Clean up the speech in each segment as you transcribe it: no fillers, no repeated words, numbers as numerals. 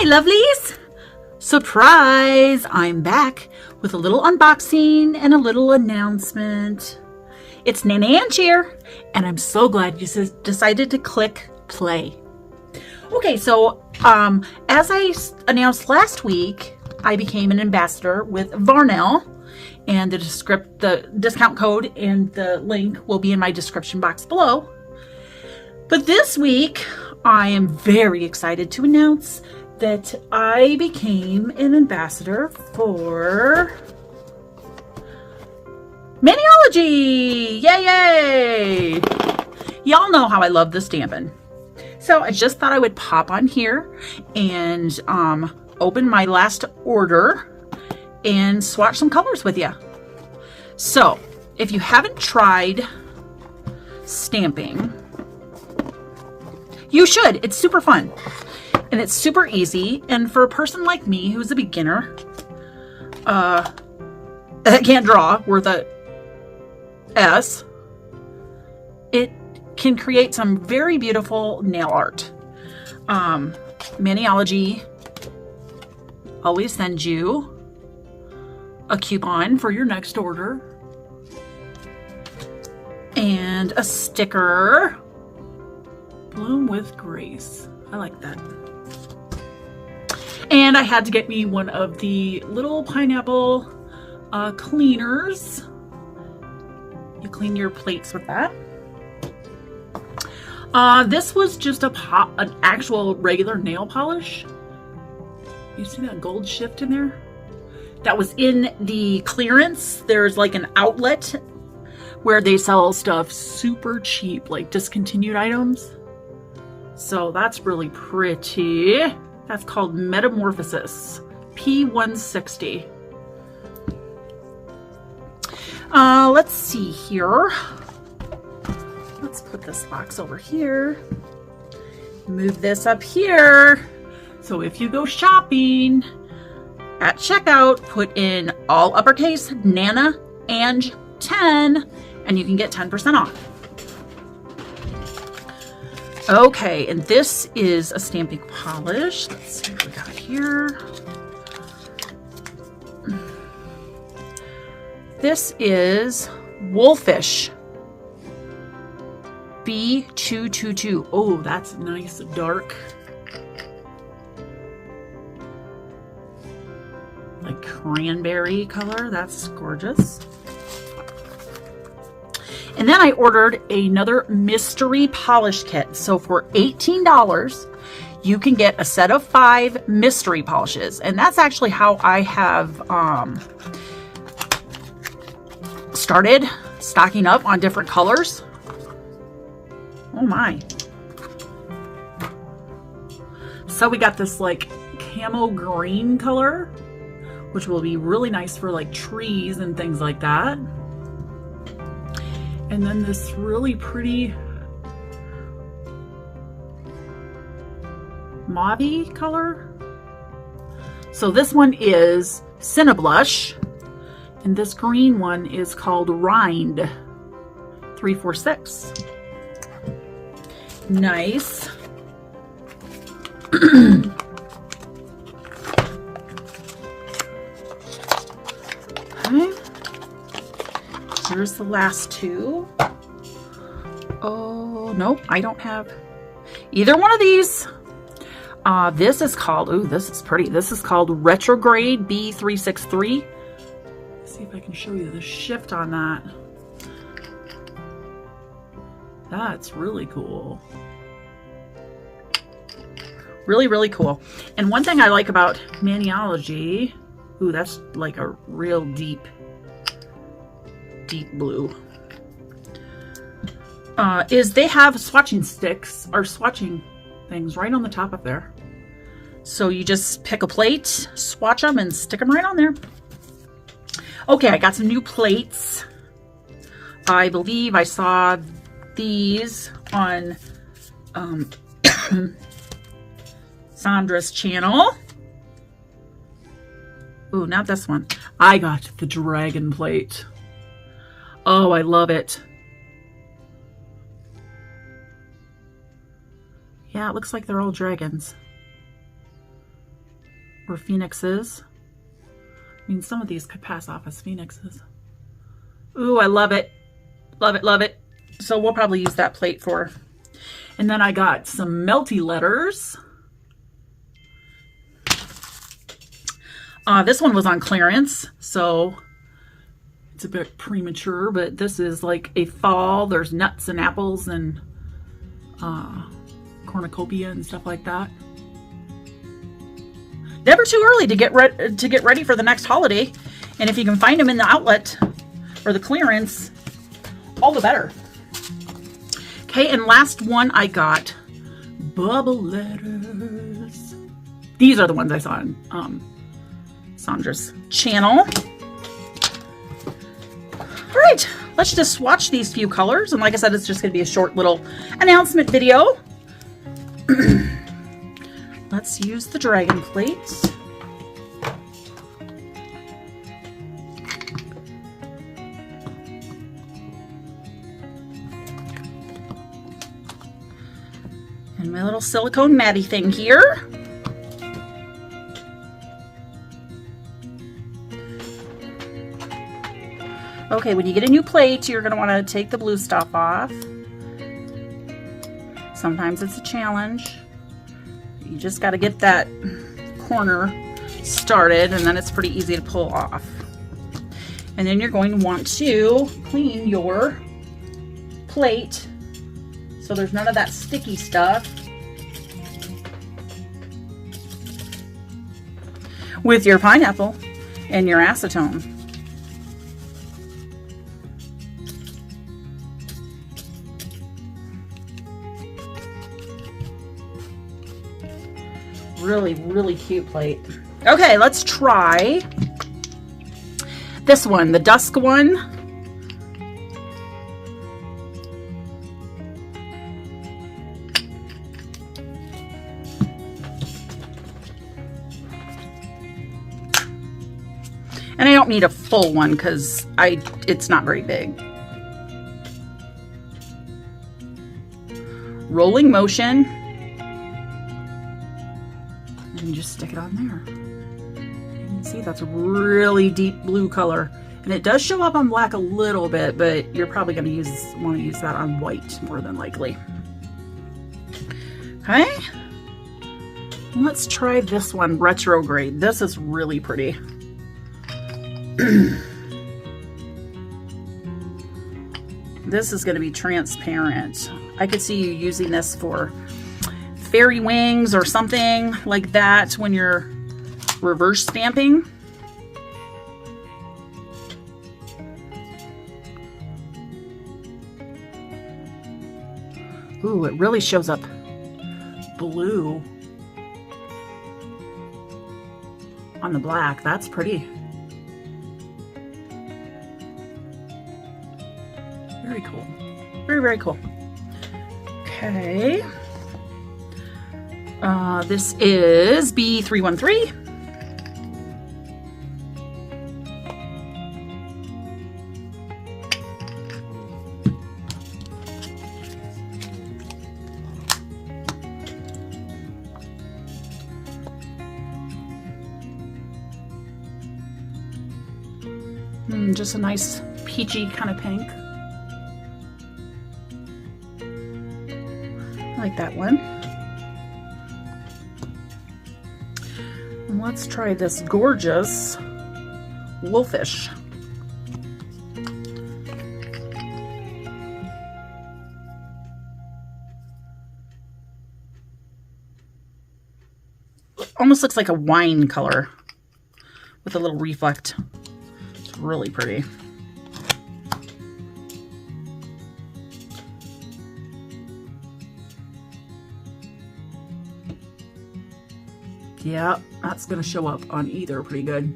Hi, lovelies! Surprise! I'm back with a little unboxing and a little announcement. It's Nana Ange here, and I'm so glad you decided to click play. Okay, so as I announced last week, I became an ambassador with Varnell, and the discount code and the link will be in my description box below. But this week, I am very excited to announce that I became an ambassador for Maniology! Yay! Y'all know how I love the stamping. So I just thought I would pop on here and open my last order and swatch some colors with you. So if you haven't tried stamping, you should. It's super fun and it's super easy. And for a person like me who's a beginner, that can't draw worth a S, it can create some very beautiful nail art. Maniology always sends you a coupon for your next order and a sticker. Bloom with Grace. I like that. And I had to get me one of the little pineapple cleaners. You clean your plates with that. This was just an actual regular nail polish. You see that gold shift in there? That was in the clearance. There's like an outlet where they sell stuff super cheap, like discontinued items. So that's really pretty. That's called Metamorphosis P160. Let's see here. Let's put this box over here. Move this up here. So if you go shopping at checkout, put in all uppercase Nana Ange 10 and you can get 10% off. Okay, and this is a stamping polish. Let's see what we got here. This is Wolfish B222. Oh, that's nice, dark. Like cranberry color. That's gorgeous. And then I ordered another mystery polish kit. So for $18, you can get a set of 5 mystery polishes. And that's actually how I have started stocking up on different colors. Oh my. So we got this like camo green color, which will be really nice for like trees and things like that. And then this really pretty mauve color. So this one is Cinnablush, and this green one is called Rind 346. Nice. Okay. Here's the last two. Oh, nope, I don't have either one of these. This is called, ooh, this is pretty. This is called Retrograde B363. Let's see if I can show you the shift on that. That's really cool. Really, really cool. And one thing I like about Maniology, ooh, that's like a real deep blue, is they have swatching sticks or swatching things right on the top of there. So you just pick a plate, swatch them, and stick them right on there. Okay, I got some new plates. I believe I saw these on Sandra's channel. Ooh, not this one. I got the dragon plate. Oh, I love it. Yeah, it looks like they're all dragons. or phoenixes. I mean, some of these could pass off as phoenixes. Ooh, I love it. Love it, love it. So we'll probably use that plate for. And then I got some melty letters. This one was on clearance, so it's a bit premature, but this is like a fall. There's nuts and apples and cornucopia and stuff like that. Never too early to get ready for the next holiday. And if you can find them in the outlet or the clearance, all the better. Okay, and last one I got bubble letters. These are the ones I saw on Sandra's channel. All right, let's just swatch these few colors. And like I said, it's just gonna be a short little announcement video. Let's use the dragon plates. And my little silicone matty thing here. Okay, when you get a new plate, you're going to want to take the blue stuff off. Sometimes it's a challenge. You just got to get that corner started, and then it's pretty easy to pull off. And then you're going to want to clean your plate so there's none of that sticky stuff with your pineapple and your acetone. Really, really cute plate. Okay, let's try this one, the dusk one. And I don't need a full one because it's not very big. Rolling motion. And just stick it on there. You can see that's a really deep blue color. And it does show up on black a little bit, but you're probably going to want to use that on white more than likely. Okay. Let's try this one, retrograde. This is really pretty. This is going to be transparent. I could see you using this for fairy wings or something like that when you're reverse stamping. Ooh, it really shows up blue on the black. That's pretty. Very cool. Very, very cool. Okay. This is B313. Just a nice peachy kind of pink. I like that one. And let's try this gorgeous wolfish. Almost looks like a wine color with a little reflect. It's really pretty. Yeah, that's going to show up on either pretty good.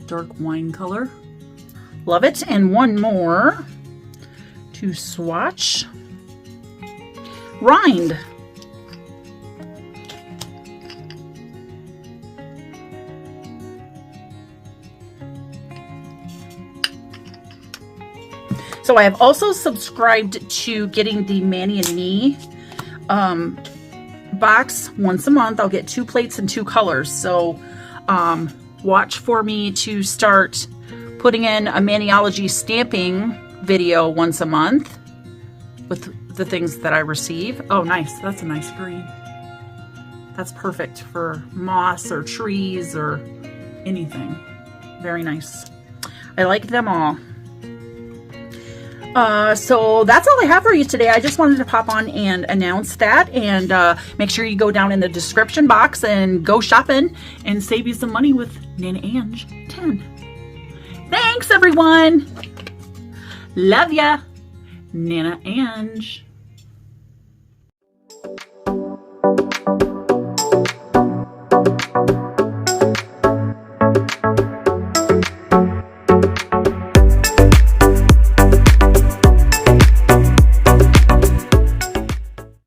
Dark wine color. Love it. And one more to swatch. Rind. So I have also subscribed to getting the Manny and Me box once a month. I'll get 2 plates and 2 colors. So watch for me to start putting in a Maniology stamping video once a month with the things that I receive. Oh, nice. That's a nice green. That's perfect for moss or trees or anything. Very nice. I like them all. So that's all I have for you today. I just wanted to pop on and announce that, and make sure you go down in the description box and go shopping and save you some money with Nana Ange 10. Thanks, everyone. Love ya. Nana Ange.